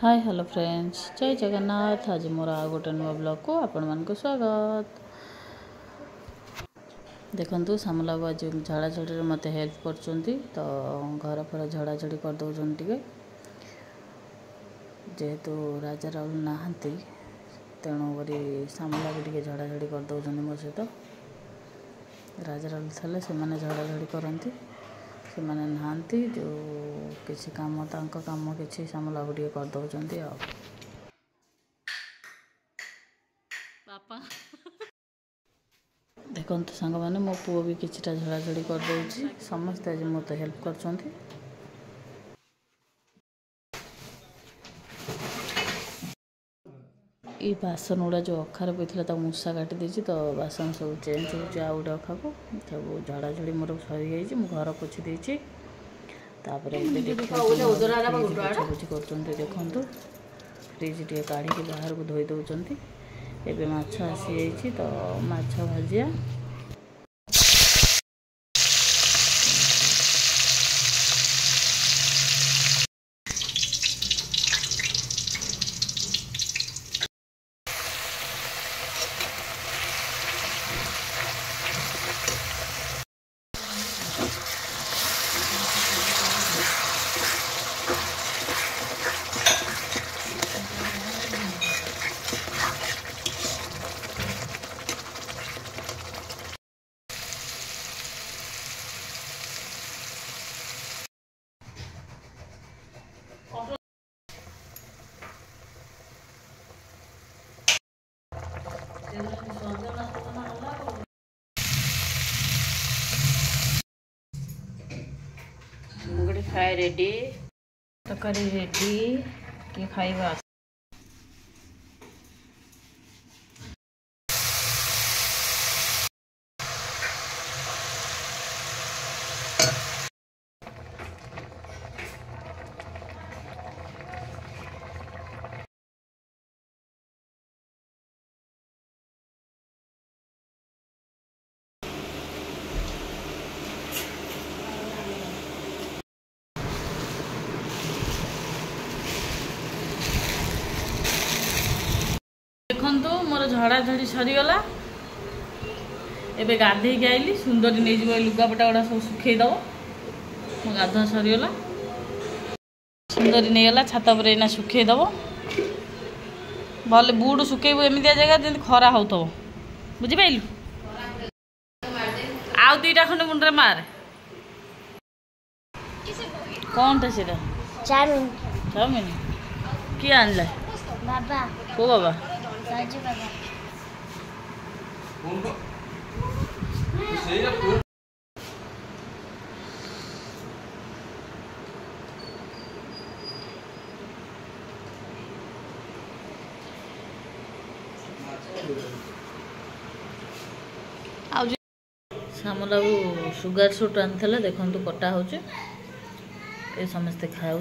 Hi hello friends जय जगन्नाथ। आज मोर आ गोटे नुआ ब्लॉग को आपण मान को स्वागत। देखंतु सामलाबू आज झाड़ा झड़ी मत हेल्प करचंती तो घर पर झड़ा झड़ी कर दउछन टिके जेहेतु राजा राउल नाहंती तेणु करी सामलाबू टिके झड़ा झड़ी कर दउछन मो सहित। राजा राउल थले से माने झड़ा झड़ी करंती से माने नाहंती जो किसी काम तांका काम किसी सामलाबू टिके कर दउछंती आ पापा देखते सांग मैंने मो पुओ भी किछिटा झड़ाझड़ी कर दउछि। समस्त आज मत हेल्प करछंती। ये बासन गुड़ा जो अखार पड़ता मूषा काटी देछि तो बासन सब चेंज हो आ गोटे अखा को सब झड़ाझड़ी मोर सरी जाइए मु घर पोछि देछि। तापरे पोछापोछि करछंती। देखंतु फ्रिज टे काढ़ी के बाहर को धोई दउछंती। एबे माछ आसी जाइछि तो माछ भाजिया मुगड़ी फ्राई रेडी तकारी रेडी कि खाइबा। देखंतु मोर झड़ा झड़ी सरीगला। एबे गाधे के आइली सुंदरी नहीं जीव लुगापटा गुड़ा सब सुखई दब। मो गाधुआ सरीगला सुंदरी नहीं गला छात पर एना सुखई दब। भले बुड़ सुखेबू एमितिया जगह जमी खरा हो बुझिपाइलु। आउ दुईटा खंड मुंडे मार कौनटा से चाउमिन चाउमिन किए आणला बाबा को बाबा राजू बाबा सामलाबू सुगार सुट आनी देखु कटा हो समस्ते खाऊ।